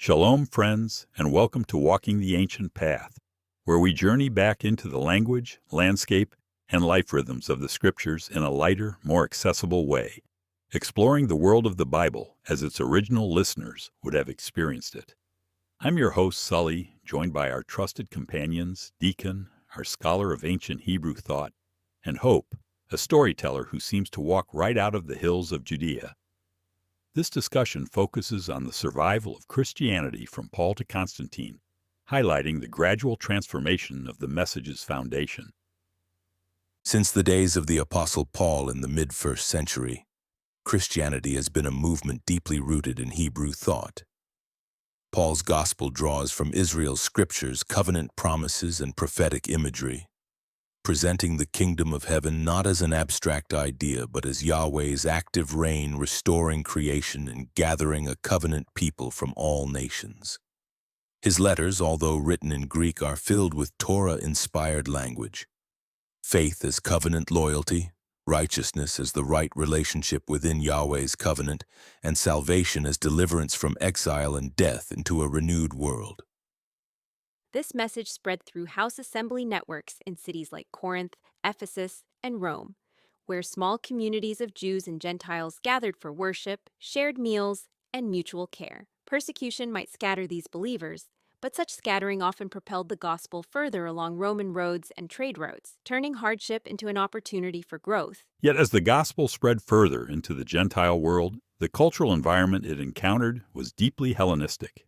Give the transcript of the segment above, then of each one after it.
Shalom, friends, and welcome to Walking the Ancient Path, where we journey back into the language, landscape, and life rhythms of the Scriptures in a lighter, more accessible way, exploring the world of the Bible as its original listeners would have experienced it. I'm your host, Sully, joined by our trusted companions, Decan, our scholar of ancient Hebrew thought, and Hope, a storyteller who seems to walk right out of the hills of Judea. This discussion focuses on the survival of Christianity from Paul to Constantine, highlighting the gradual transformation of the message's foundation. Since the days of the Apostle Paul in the mid-1st century, Christianity has been a movement deeply rooted in Hebrew thought. Paul's gospel draws from Israel's scriptures, covenant promises, and prophetic imagery, presenting the kingdom of heaven not as an abstract idea, but as Yahweh's active reign restoring creation and gathering a covenant people from all nations. His letters, although written in Greek, are filled with Torah-inspired language. Faith as covenant loyalty, righteousness as the right relationship within Yahweh's covenant, and salvation as deliverance from exile and death into a renewed world. This message spread through house assembly networks in cities like Corinth, Ephesus, and Rome, where small communities of Jews and Gentiles gathered for worship, shared meals, and mutual care. Persecution might scatter these believers, but such scattering often propelled the gospel further along Roman roads and trade routes, turning hardship into an opportunity for growth. Yet as the gospel spread further into the Gentile world, the cultural environment it encountered was deeply Hellenistic.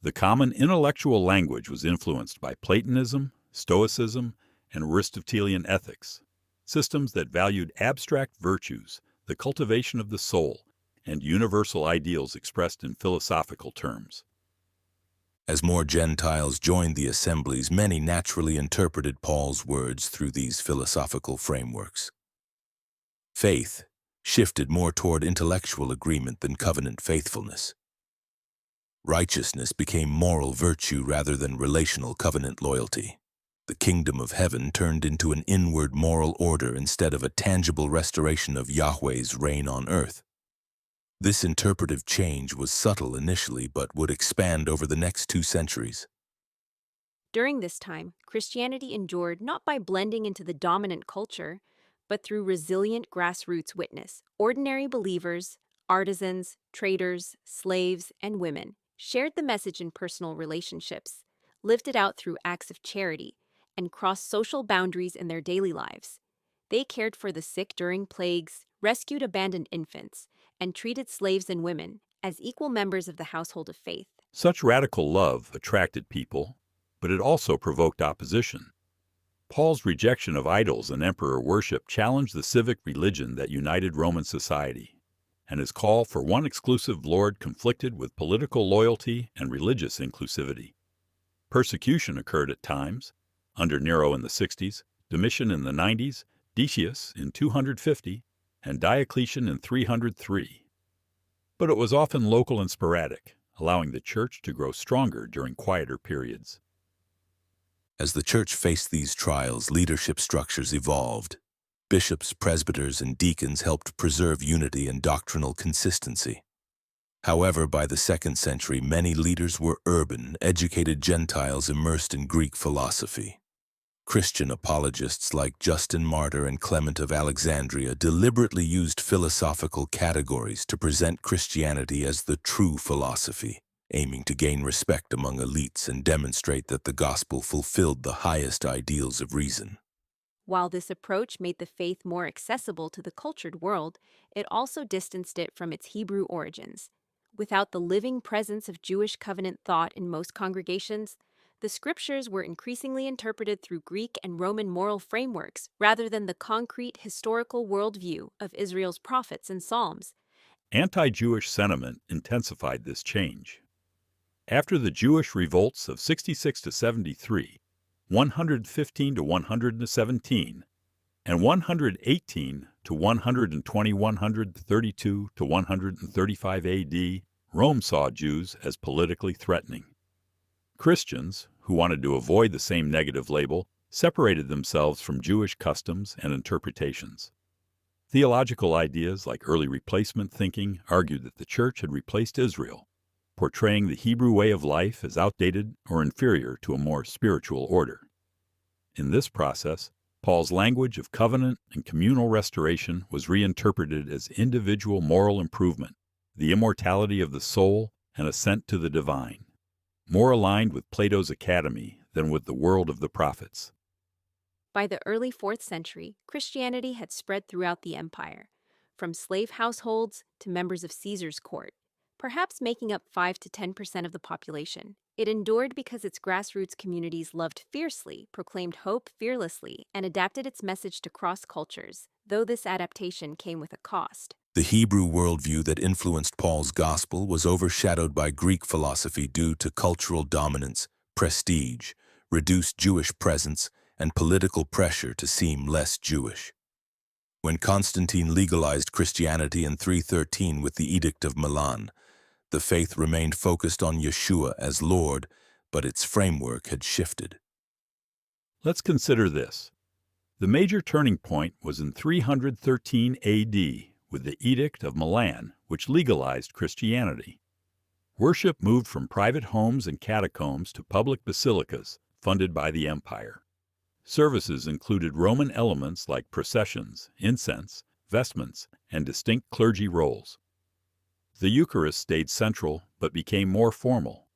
The common intellectual language was influenced by Platonism, Stoicism, and Aristotelian ethics, systems that valued abstract virtues, the cultivation of the soul, and universal ideals expressed in philosophical terms. As more Gentiles joined the assemblies, many naturally interpreted Paul's words through these philosophical frameworks. Faith shifted more toward intellectual agreement than covenant faithfulness. Righteousness became moral virtue rather than relational covenant loyalty. The kingdom of heaven turned into an inward moral order instead of a tangible restoration of Yahweh's reign on earth. This interpretive change was subtle initially but would expand over the next 2 centuries. During this time, Christianity endured not by blending into the dominant culture, but through resilient grassroots witness. Ordinary believers, artisans, traders, slaves, and women shared the message in personal relationships, lived it out through acts of charity, and crossed social boundaries in their daily lives. They cared for the sick during plagues, rescued abandoned infants, and treated slaves and women as equal members of the household of faith. Such radical love attracted people, but it also provoked opposition. Paul's rejection of idols and emperor worship challenged the civic religion that united Roman society, and his call for one exclusive Lord conflicted with political loyalty and religious inclusivity. Persecution occurred at times, under Nero in the 60s, Domitian in the 90s, Decius in 250, and Diocletian in 303. But it was often local and sporadic, allowing the church to grow stronger during quieter periods. As the church faced these trials, leadership structures evolved. Bishops, presbyters, and deacons helped preserve unity and doctrinal consistency. However, by the 2nd century, many leaders were urban, educated Gentiles immersed in Greek philosophy. Christian apologists like Justin Martyr and Clement of Alexandria deliberately used philosophical categories to present Christianity as the true philosophy, aiming to gain respect among elites and demonstrate that the gospel fulfilled the highest ideals of reason. While this approach made the faith more accessible to the cultured world, it also distanced it from its Hebrew origins. Without the living presence of Jewish covenant thought in most congregations, the scriptures were increasingly interpreted through Greek and Roman moral frameworks rather than the concrete historical worldview of Israel's prophets and psalms. Anti-Jewish sentiment intensified this change. After the Jewish revolts of 66 to 73, 115 to 117, and 118 to 120, 132 to 135 AD, Rome saw Jews as politically threatening. Christians, who wanted to avoid the same negative label, separated themselves from Jewish customs and interpretations. Theological ideas like early replacement thinking argued that the church had replaced Israel, portraying the Hebrew way of life as outdated or inferior to a more spiritual order. In this process, Paul's language of covenant and communal restoration was reinterpreted as individual moral improvement, the immortality of the soul, and ascent to the divine, more aligned with Plato's academy than with the world of the prophets. By the early 4th century, Christianity had spread throughout the empire, from slave households to members of Caesar's court, perhaps making up 5 to 10% of the population. It endured because its grassroots communities loved fiercely, proclaimed hope fearlessly, and adapted its message to cross cultures, though this adaptation came with a cost. The Hebrew worldview that influenced Paul's gospel was overshadowed by Greek philosophy due to cultural dominance, prestige, reduced Jewish presence, and political pressure to seem less Jewish. When Constantine legalized Christianity in 313 with the Edict of Milan, the faith remained focused on Yeshua as Lord, but its framework had shifted. Let's consider this. The major turning point was in 313 AD with the Edict of Milan, which legalized Christianity. Worship moved from private homes and catacombs to public basilicas funded by the empire. Services included Roman elements like processions, incense, vestments, and distinct clergy roles. The Eucharist stayed central but became more formal.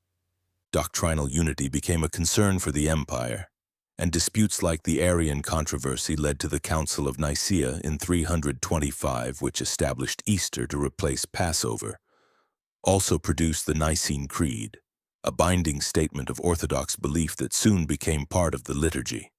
Doctrinal unity became a concern for the empire, and disputes like the Arian controversy led to the Council of Nicaea in 325, which established Easter to replace Passover. Also produced the Nicene Creed, a binding statement of Orthodox belief that soon became part of the liturgy.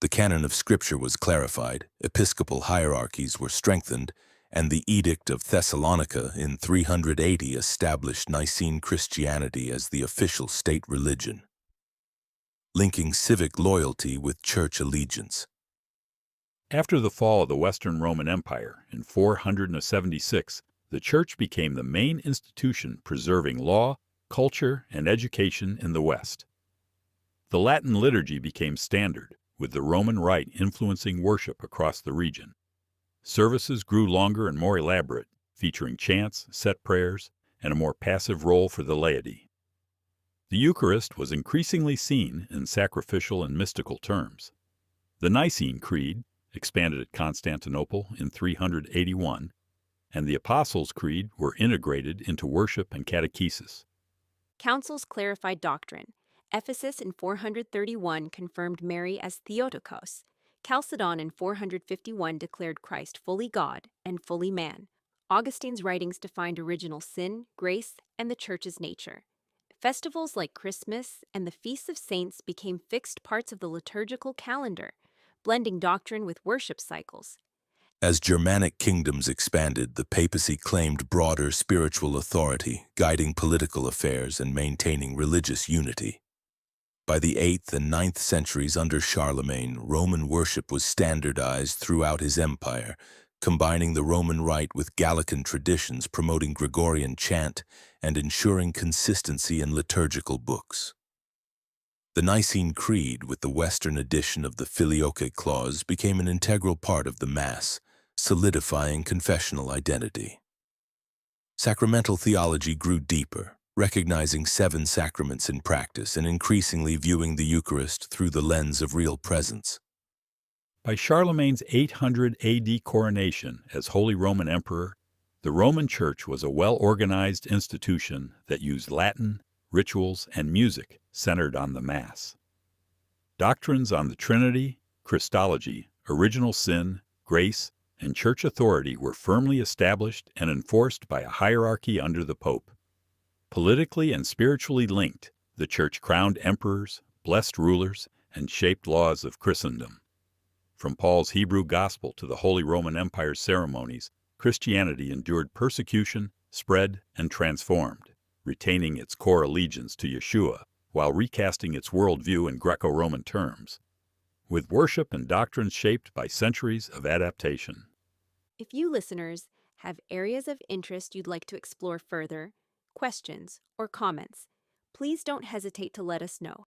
The canon of Scripture was clarified, episcopal hierarchies were strengthened, and the Edict of Thessalonica in 380 established Nicene Christianity as the official state religion, linking civic loyalty with church allegiance. After the fall of the Western Roman Empire in 476, the Church became the main institution preserving law, culture, and education in the West. The Latin liturgy became standard, with the Roman Rite influencing worship across the region. Services grew longer and more elaborate, featuring chants, set prayers, and a more passive role for the laity. The Eucharist was increasingly seen in sacrificial and mystical terms. The Nicene Creed, expanded at Constantinople in 381, and the Apostles' Creed were integrated into worship and catechesis. Councils clarified doctrine. Ephesus in 431 confirmed Mary as Theotokos. Chalcedon in 451 declared Christ fully God and fully man. Augustine's writings defined original sin, grace, and the Church's nature. Festivals like Christmas and the Feasts of Saints became fixed parts of the liturgical calendar, blending doctrine with worship cycles. As Germanic kingdoms expanded, the papacy claimed broader spiritual authority, guiding political affairs and maintaining religious unity. By the 8th and 9th centuries under Charlemagne, Roman worship was standardized throughout his empire, combining the Roman Rite with Gallican traditions promoting Gregorian chant and ensuring consistency in liturgical books. The Nicene Creed, with the Western edition of the Filioque Clause, became an integral part of the Mass, solidifying confessional identity. Sacramental theology grew deeper, recognizing 7 sacraments in practice and increasingly viewing the Eucharist through the lens of real presence. By Charlemagne's 800 AD coronation as Holy Roman Emperor, the Roman Church was a well-organized institution that used Latin, rituals, and music centered on the Mass. Doctrines on the Trinity, Christology, original sin, grace, and church authority were firmly established and enforced by a hierarchy under the Pope. Politically and spiritually linked, the Church crowned emperors, blessed rulers, and shaped laws of Christendom. From Paul's Hebrew Gospel to the Holy Roman Empire's ceremonies, Christianity endured persecution, spread, and transformed, retaining its core allegiance to Yeshua while recasting its worldview in Greco-Roman terms, with worship and doctrines shaped by centuries of adaptation. If you listeners have areas of interest you'd like to explore further, questions, or comments, please don't hesitate to let us know.